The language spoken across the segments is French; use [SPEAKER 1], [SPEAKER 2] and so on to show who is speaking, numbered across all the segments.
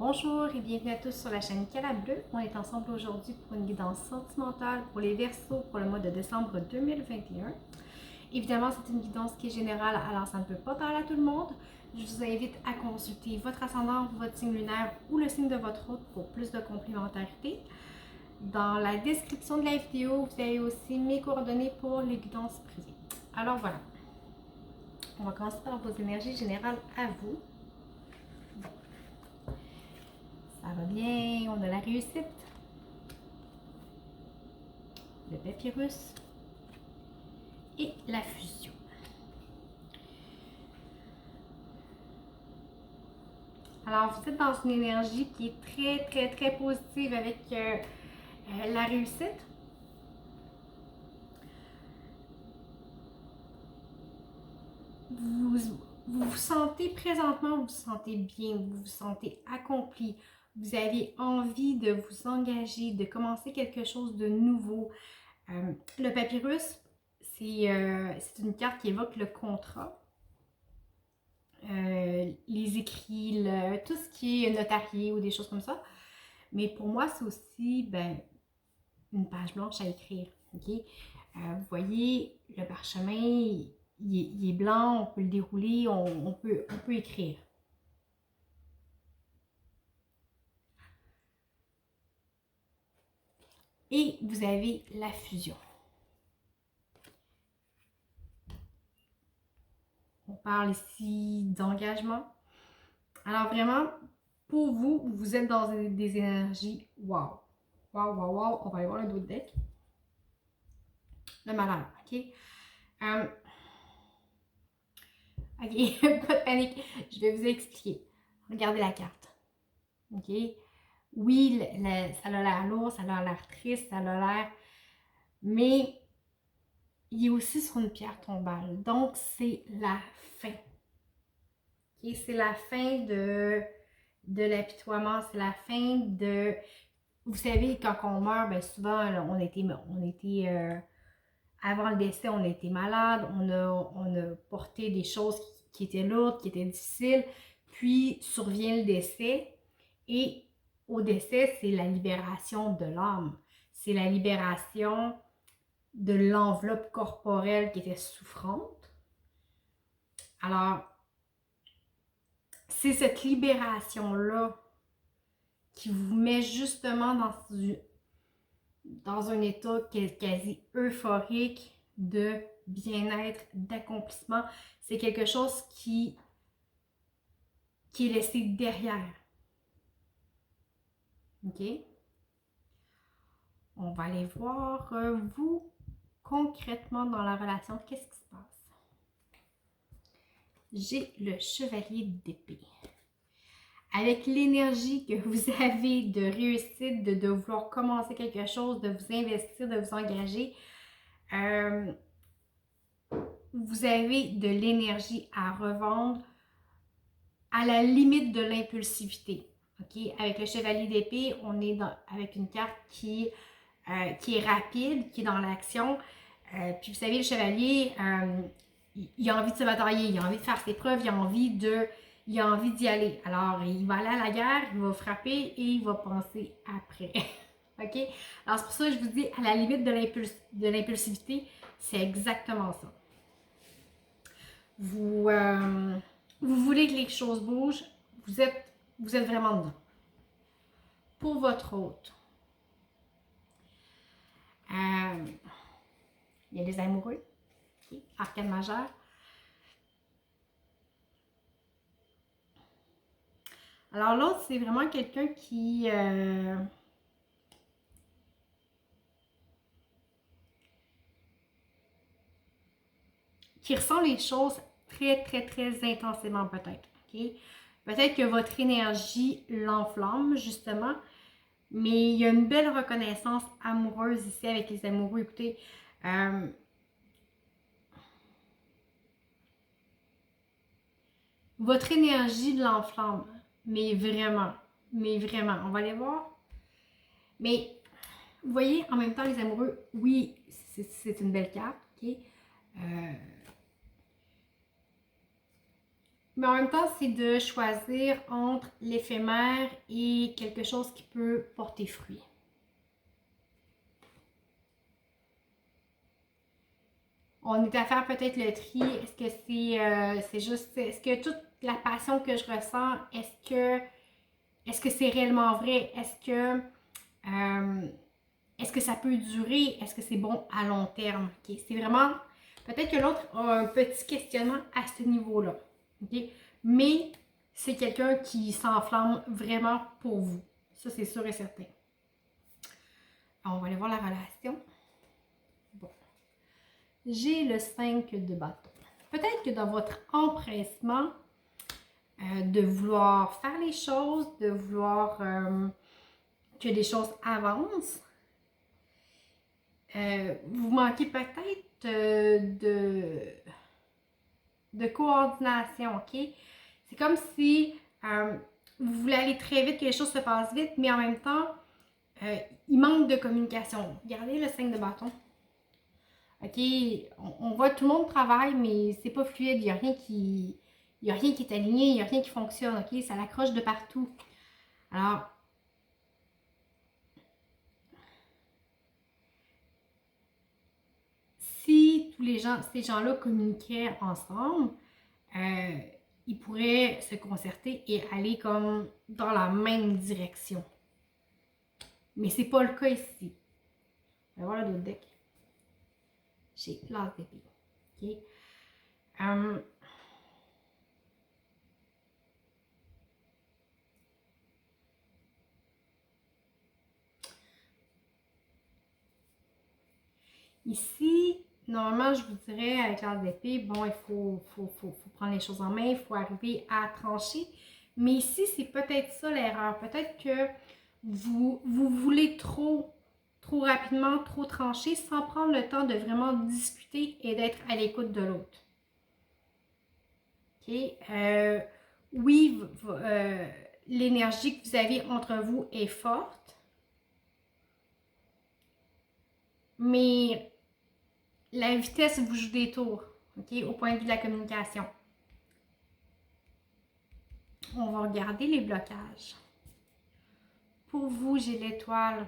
[SPEAKER 1] Bonjour et bienvenue à tous sur la chaîne Cala Bleu. On est ensemble aujourd'hui pour une guidance sentimentale pour les Verseaux pour le mois de décembre 2021. Évidemment, c'est une guidance qui est générale, alors ça ne peut pas parler à tout le monde. Je vous invite à consulter votre ascendant, votre signe lunaire ou le signe de votre hôte pour plus de complémentarité. Dans la description de la vidéo, vous avez aussi mes coordonnées pour les guidances privées. Alors voilà, on va commencer par vos énergies générales à vous. Ça va bien, on a la réussite, le papyrus et la fusion. Alors, vous êtes dans une énergie qui est très positive avec la réussite. Vous vous sentez présentement, vous vous sentez bien, vous vous sentez accompli. Vous avez envie de vous engager, de commencer quelque chose de nouveau. Le papyrus, c'est une carte qui évoque le contrat. Les écrits, tout ce qui est notarié ou des choses comme ça. Mais pour moi, c'est aussi une page blanche à écrire. Okay? Vous voyez, le parchemin, il est blanc, on peut le dérouler, on peut écrire. Et vous avez la fusion. On parle ici d'engagement. Alors vraiment, pour vous, vous êtes dans des énergies wow. Wow. On va aller voir le dos de deck. Le malheur, ok? Ok, pas de panique. Je vais vous expliquer. Regardez la carte. Ok? Oui, ça a l'air lourd, ça a l'air triste, ça a l'air... Mais il est aussi sur une pierre tombale. Donc, c'est la fin. Okay? C'est la fin de l'apitoiement. C'est la fin de... Vous savez, quand on meurt, ben souvent, là, on était avant le décès, on était malade, on a porté des choses qui étaient lourdes, qui étaient difficiles, puis survient le décès, et au décès, c'est la libération de l'âme, c'est la libération de l'enveloppe corporelle qui était souffrante. Alors, c'est cette libération-là qui vous met justement dans un état quasi euphorique de bien-être, d'accomplissement. C'est quelque chose qui est laissé derrière. OK? On va aller voir, vous, concrètement dans la relation, qu'est-ce qui se passe? J'ai le chevalier d'épée. Avec l'énergie que vous avez de réussite, de vouloir commencer quelque chose, de vous investir, de vous engager, vous avez de l'énergie à revendre à la limite de l'impulsivité. Okay? Avec le chevalier d'épée, on est avec une carte qui est rapide, qui est dans l'action. Puis vous savez, le chevalier, il a envie de se batailler, il a envie de faire ses preuves, il a envie d'y aller. Alors, il va aller à la guerre, il va frapper et il va penser après. OK? Alors, c'est pour ça que je vous dis, à la limite de l'impulsivité, c'est exactement ça. Vous voulez que les choses bougent, vous êtes vraiment dedans. Pour votre hôte, il y a des amoureux, okay? Arcane majeur. Alors l'autre, c'est vraiment quelqu'un qui ressent les choses très intensément peut-être. Okay? Peut-être que votre énergie l'enflamme justement, mais il y a une belle reconnaissance amoureuse ici avec les amoureux. Écoutez, votre énergie l'enflamme, mais vraiment, on va aller voir. Mais vous voyez, en même temps, les amoureux, oui, c'est une belle carte, ok? Mais en même temps, c'est de choisir entre l'éphémère et quelque chose qui peut porter fruit. On est à faire peut-être le tri. Est-ce que c'est juste... Est-ce que toute la passion que je ressens, est-ce que c'est réellement vrai? Est-ce que ça peut durer? Est-ce que c'est bon à long terme? Okay? C'est vraiment... Peut-être que l'autre a un petit questionnement à ce niveau-là. Okay? Mais c'est quelqu'un qui s'enflamme vraiment pour vous. Ça, c'est sûr et certain. Alors, on va aller voir la relation. Bon. J'ai le 5 de bâton. Peut-être que dans votre empressement de vouloir faire les choses, de vouloir que les choses avancent, vous manquez peut-être de coordination, ok? C'est comme si vous voulez aller très vite, que les choses se passent vite, mais en même temps, il manque de communication. Regardez le 5 de bâton. Ok, on voit tout le monde travaille, mais c'est pas fluide, il n'y a rien qui est aligné, il n'y a rien qui fonctionne, ok? Ça l'accroche de partout. Alors, si ces gens-là communiquaient ensemble, ils pourraient se concerter et aller comme dans la même direction. Mais c'est pas le cas ici. On va voir le d'autres deck. J'ai l'as d'épée. Ok. Ici, normalement, je vous dirais, avec l'as d'épée, bon, il faut prendre les choses en main, il faut arriver à trancher. Mais ici, c'est peut-être ça l'erreur. Peut-être que vous voulez trop rapidement, trop trancher, sans prendre le temps de vraiment discuter et d'être à l'écoute de l'autre. OK? Oui, l'énergie que vous avez entre vous est forte, mais la vitesse vous joue des tours, OK? Au point de vue de la communication. On va regarder les blocages. Pour vous, j'ai l'étoile.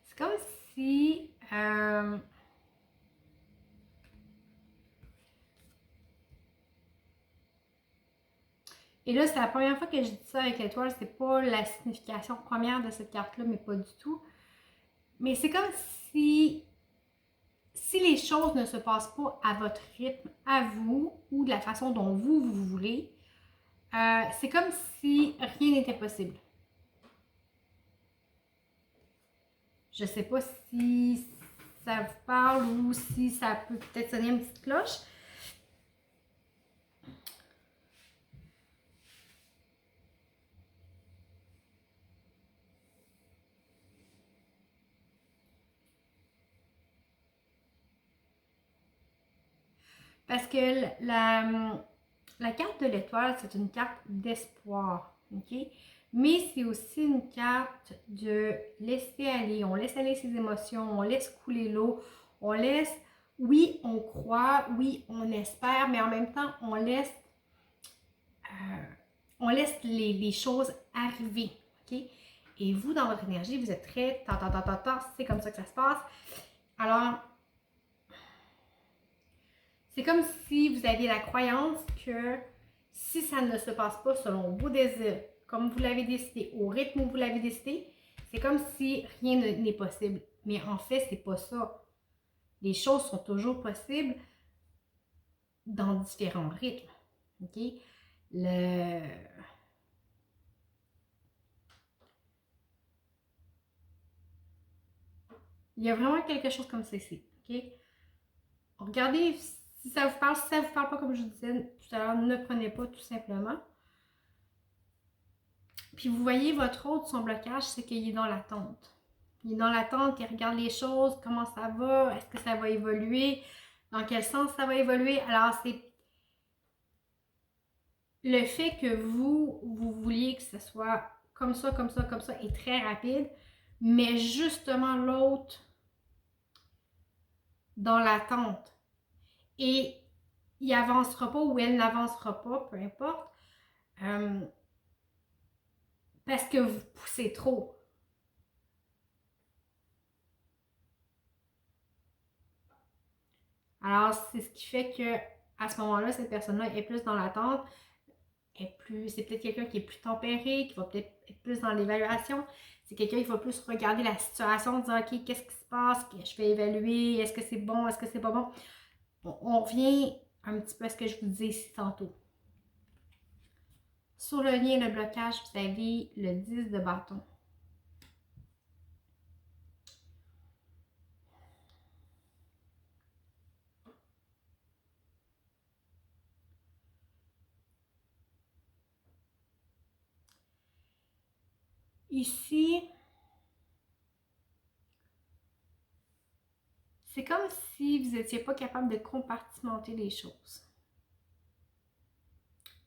[SPEAKER 1] C'est comme si... Et là, c'est la première fois que je dis ça avec l'étoile. C'est pas la signification première de cette carte-là, mais pas du tout. Mais c'est comme si les choses ne se passent pas à votre rythme, à vous, ou de la façon dont vous voulez, c'est comme si rien n'était possible. Je sais pas si ça vous parle ou si ça peut peut-être sonner une petite cloche. Parce que la carte de l'étoile, c'est une carte d'espoir, ok? Mais c'est aussi une carte de laisser aller. On laisse aller ses émotions, on laisse couler l'eau, on laisse, oui, on croit, oui, on espère, mais en même temps, on laisse les choses arriver, ok? Et vous, dans votre énergie, vous êtes très c'est comme ça que ça se passe. Alors, c'est comme si vous aviez la croyance que si ça ne se passe pas selon vos désirs, comme vous l'avez décidé, au rythme où vous l'avez décidé, c'est comme si rien n'est possible. Mais en fait, c'est pas ça. Les choses sont toujours possibles dans différents rythmes. OK? Il y a vraiment quelque chose comme ça ici. OK? Regardez si ça vous parle. Si ça vous parle pas, comme je vous disais tout à l'heure, ne prenez pas tout simplement. Puis vous voyez, votre autre, son blocage, c'est qu'il est dans l'attente. Il est dans l'attente, il regarde les choses, comment ça va, est-ce que ça va évoluer, dans quel sens ça va évoluer. Alors, c'est le fait que vous vouliez que ce soit comme ça, comme ça, comme ça, est très rapide, mais justement l'autre dans l'attente. Et il avancera pas ou elle n'avancera pas, peu importe, parce que vous poussez trop. Alors, c'est ce qui fait que à ce moment-là, cette personne-là est plus dans l'attente, c'est peut-être quelqu'un qui est plus tempéré, qui va peut-être être plus dans l'évaluation. C'est quelqu'un qui va plus regarder la situation, dire ok, qu'est-ce qui se passe, je vais évaluer, est-ce que c'est bon, est-ce que c'est pas bon. On revient un petit peu à ce que je vous disais ici tantôt. Sur le lien de blocage, vous avez le 10 de bâton. Ici, c'est comme si vous n'étiez pas capable de compartimenter les choses.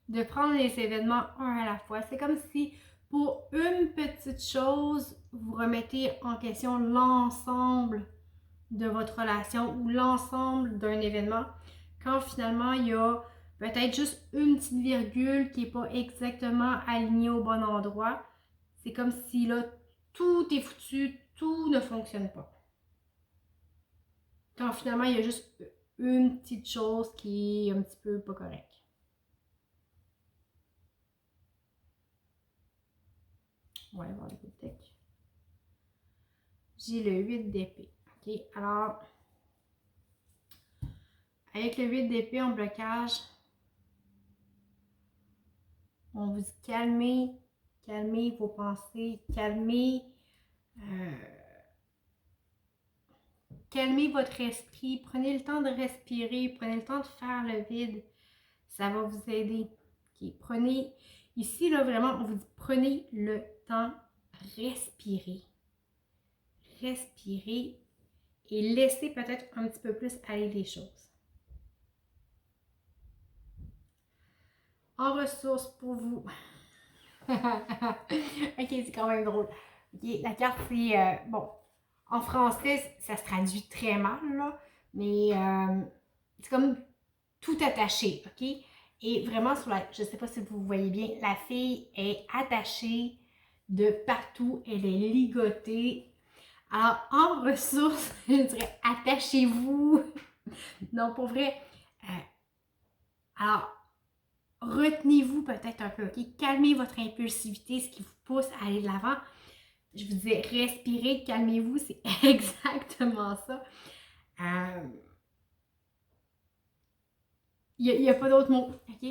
[SPEAKER 1] De prendre les événements un à la fois. C'est comme si pour une petite chose, vous remettez en question l'ensemble de votre relation ou l'ensemble d'un événement, quand finalement il y a peut-être juste une petite virgule qui n'est pas exactement alignée au bon endroit. C'est comme si là, tout est foutu, tout ne fonctionne pas. Quand finalement il y a juste une petite chose qui est un petit peu pas correcte. On va aller voir le deck. J'ai le 8 d'épée. Ok, alors, avec le 8 d'épée en blocage, on vous dit calmez vos pensées, calmez votre esprit, prenez le temps de respirer, prenez le temps de faire le vide, ça va vous aider. Okay, prenez, ici là vraiment, on vous dit prenez le temps, respirez et laissez peut-être un petit peu plus aller les choses. En ressources pour vous. Ok, c'est quand même drôle. Okay, la carte, c'est... bon, en français, ça se traduit très mal, là, mais c'est comme tout attaché, ok? Et vraiment, je ne sais pas si vous voyez bien, la fille est attachée de partout, elle est ligotée. Alors, en ressources, je dirais attachez-vous. Non, pour vrai. Alors, retenez-vous peut-être un peu, ok? Calmez votre impulsivité, ce qui vous pousse à aller de l'avant. Je vous disais, respirez, calmez-vous, c'est exactement ça. Il n'y a pas d'autre mot, ok?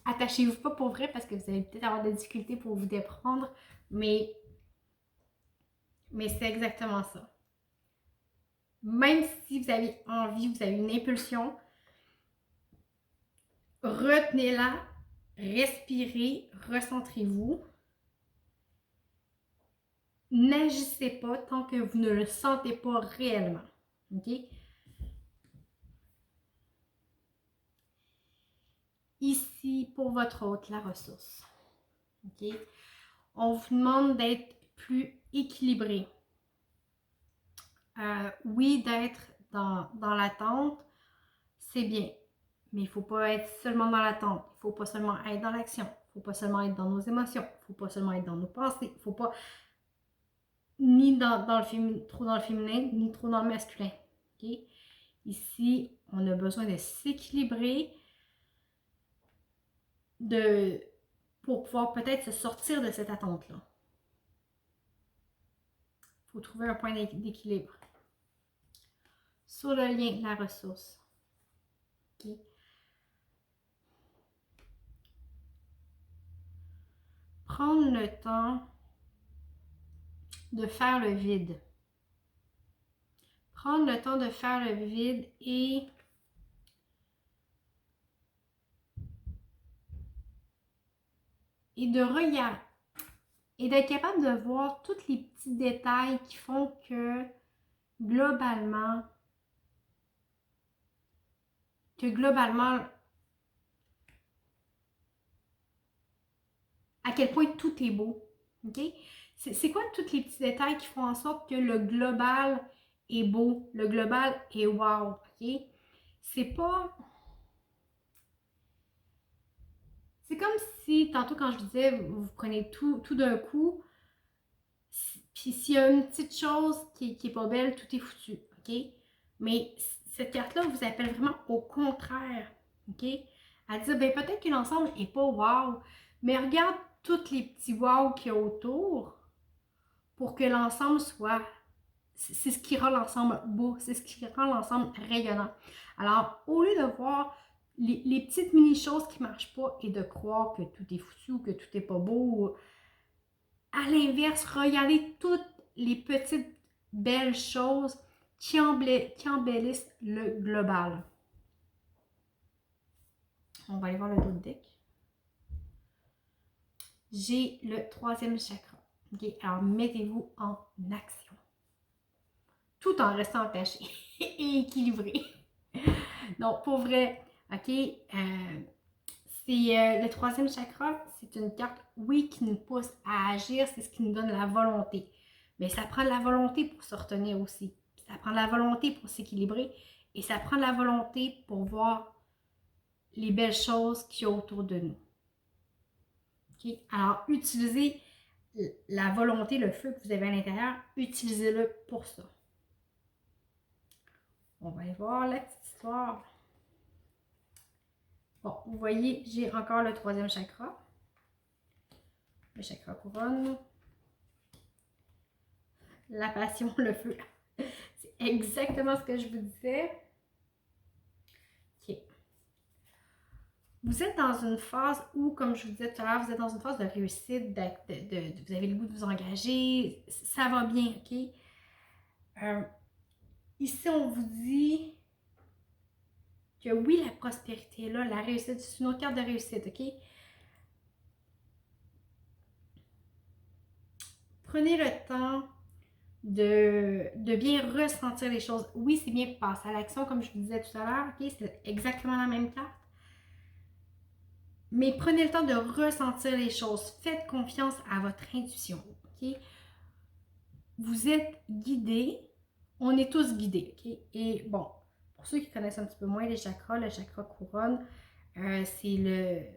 [SPEAKER 1] Attachez-vous pas pour vrai parce que vous allez peut-être avoir des difficultés pour vous déprendre, mais c'est exactement ça. Même si vous avez envie, vous avez une impulsion, retenez-la, respirez, recentrez-vous. N'agissez pas tant que vous ne le sentez pas réellement. OK? Ici, pour votre hôte, la ressource. OK? On vous demande d'être plus équilibré. Oui, d'être dans l'attente, c'est bien. Mais il ne faut pas être seulement dans l'attente. Il ne faut pas seulement être dans l'action. Il ne faut pas seulement être dans nos émotions. Il ne faut pas seulement être dans nos pensées. Il ne faut pas ni trop dans le féminin, ni trop dans le masculin. Okay? Ici, on a besoin de s'équilibrer pour pouvoir peut-être se sortir de cette attente-là. Il faut trouver un point d'équilibre. Sur le lien, la ressource. Okay? Prendre le temps de faire le vide. Prendre le temps de faire le vide et de regarder et d'être capable de voir tous les petits détails qui font que globalement, à quel point tout est beau. OK? C'est quoi tous les petits détails qui font en sorte que le global est beau, le global est wow, OK? C'est pas... C'est comme si, tantôt quand je disais, vous prenez tout d'un coup, puis s'il y a une petite chose qui est pas belle, tout est foutu, OK? Mais cette carte-là vous appelle vraiment au contraire, OK? À dire, ben peut-être que l'ensemble est pas wow, mais regarde tous les petits wow qu'il y a autour pour que l'ensemble soit... C'est ce qui rend l'ensemble beau, c'est ce qui rend l'ensemble rayonnant. Alors, au lieu de voir les petites mini-choses qui ne marchent pas et de croire que tout est foutu ou que tout n'est pas beau, à l'inverse, regardez toutes les petites belles choses qui embellissent le global. On va aller voir le dos de deck. J'ai le troisième chakra. Okay? Alors, mettez-vous en action. Tout en restant attaché et équilibré. Donc, pour vrai, OK, c'est le troisième chakra, c'est une carte, oui, qui nous pousse à agir, c'est ce qui nous donne la volonté. Mais ça prend de la volonté pour se retenir aussi. Ça prend de la volonté pour s'équilibrer et ça prend de la volonté pour voir les belles choses qu'il y a autour de nous. Okay? Alors, utilisez la volonté, le feu que vous avez à l'intérieur, utilisez-le pour ça. On va aller voir la petite histoire. Bon, vous voyez, j'ai encore le troisième chakra. Le chakra couronne. La passion, le feu. C'est exactement ce que je vous disais. OK. Vous êtes dans une phase où, comme je vous disais tout à l'heure, vous êtes dans une phase de réussite, vous avez le goût de vous engager, ça va bien, OK? Ici, on vous dit que oui, la prospérité est là, la réussite, c'est une autre carte de réussite, OK? Prenez le temps de bien ressentir les choses. Oui, c'est bien passer à l'action, comme je vous disais tout à l'heure, OK? C'est exactement la même carte. Mais prenez le temps de ressentir les choses. Faites confiance à votre intuition, OK? Vous êtes guidés. On est tous guidés, OK? Et bon, pour ceux qui connaissent un petit peu moins les chakras, le chakra couronne, c'est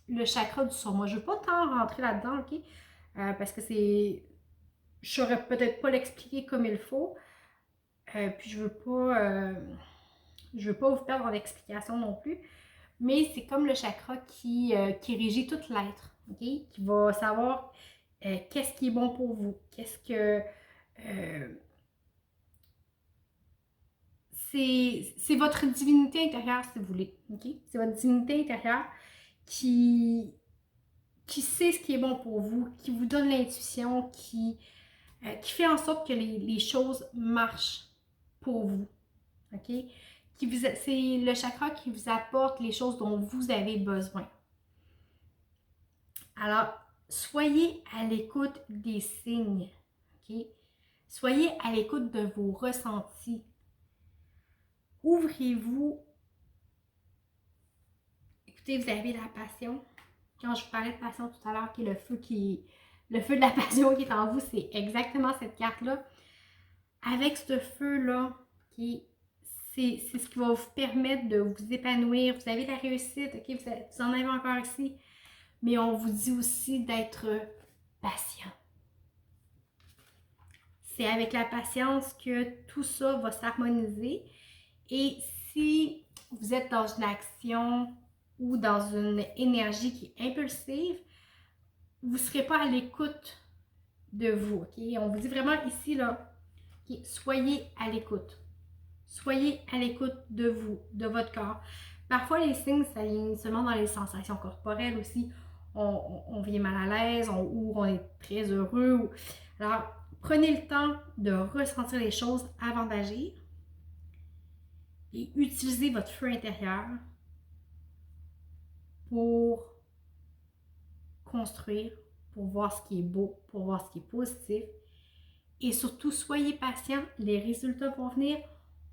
[SPEAKER 1] le chakra du sort. Moi, je ne veux pas tant rentrer là-dedans, OK? Parce que c'est... Je ne saurais peut-être pas l'expliquer comme il faut. Puis je veux pas vous perdre dans l'explication non plus. Mais c'est comme le chakra qui régit tout l'être, OK? Qui va savoir qu'est-ce qui est bon pour vous, qu'est-ce que... c'est votre divinité intérieure, si vous voulez, OK? C'est votre divinité intérieure qui sait ce qui est bon pour vous, qui vous donne l'intuition, qui fait en sorte que les choses marchent pour vous, OK? C'est le chakra qui vous apporte les choses dont vous avez besoin. Alors, soyez à l'écoute des signes, OK? Soyez à l'écoute de vos ressentis. Ouvrez-vous. Écoutez, vous avez la passion. Quand je vous parlais de passion tout à l'heure, qui est le feu de la passion qui est en vous, c'est exactement cette carte-là. Avec ce feu-là, c'est ce qui va vous permettre de vous épanouir. Vous avez la réussite, OK? Vous en avez encore ici. Mais on vous dit aussi d'être patient. C'est avec la patience que tout ça va s'harmoniser. Et si vous êtes dans une action ou dans une énergie qui est impulsive, vous ne serez pas à l'écoute de vous. Okay? On vous dit vraiment ici, là, okay, soyez à l'écoute. Soyez à l'écoute de vous, de votre corps. Parfois, les signes, ça vient seulement dans les sensations corporelles aussi. On vient mal à l'aise ou on est très heureux. Alors, prenez le temps de ressentir les choses avant d'agir et utilisez votre feu intérieur pour construire, pour voir ce qui est beau, pour voir ce qui est positif. Et surtout, soyez patient, les résultats vont venir.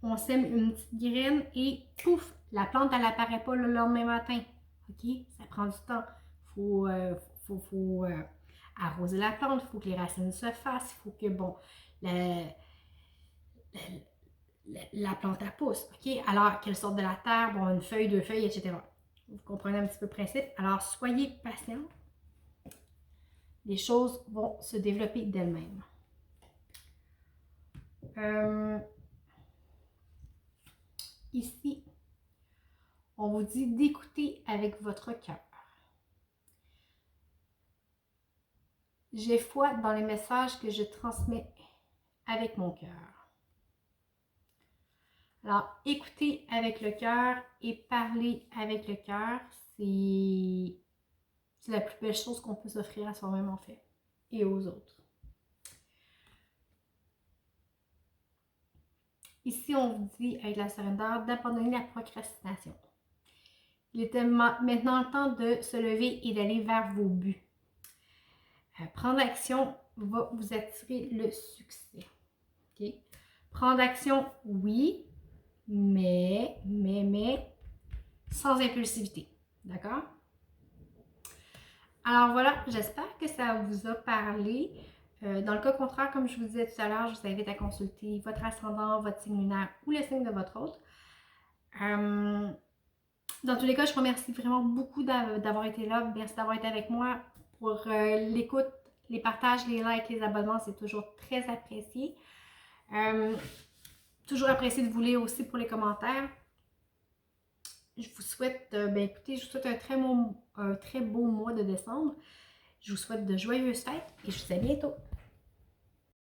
[SPEAKER 1] On sème une petite graine et pouf, la plante, elle n'apparaît pas le lendemain matin. OK? Ça prend du temps. Faut arroser la plante, il faut que les racines se fassent, il faut que, bon, la plante elle pousse, OK? Alors qu'elle sorte de la terre, bon, une feuille, deux feuilles, etc. Vous comprenez un petit peu le principe? Alors, soyez patient. Les choses vont se développer d'elles-mêmes. Ici, on vous dit d'écouter avec votre cœur. J'ai foi dans les messages que je transmets avec mon cœur. Alors, écouter avec le cœur et parler avec le cœur, c'est la plus belle chose qu'on peut s'offrir à soi-même en fait et aux autres. Ici, on vous dit avec la surrender d'abandonner la procrastination. Il est maintenant le temps de se lever et d'aller vers vos buts. Prendre action va vous attirer le succès. Okay? Prendre action, oui, mais sans impulsivité. D'accord? Alors voilà, j'espère que ça vous a parlé. Dans le cas contraire, comme je vous disais tout à l'heure, je vous invite à consulter votre ascendant, votre signe lunaire ou le signe de votre hôte. Dans tous les cas, je remercie vraiment beaucoup d'avoir été là. Merci d'avoir été avec moi pour l'écoute, les partages, les likes, les abonnements. C'est toujours très apprécié. Toujours apprécié de vous lire aussi pour les commentaires. Je vous souhaite, écoutez, je vous souhaite un très beau mois de décembre. Je vous souhaite de joyeuses fêtes et je vous dis à bientôt.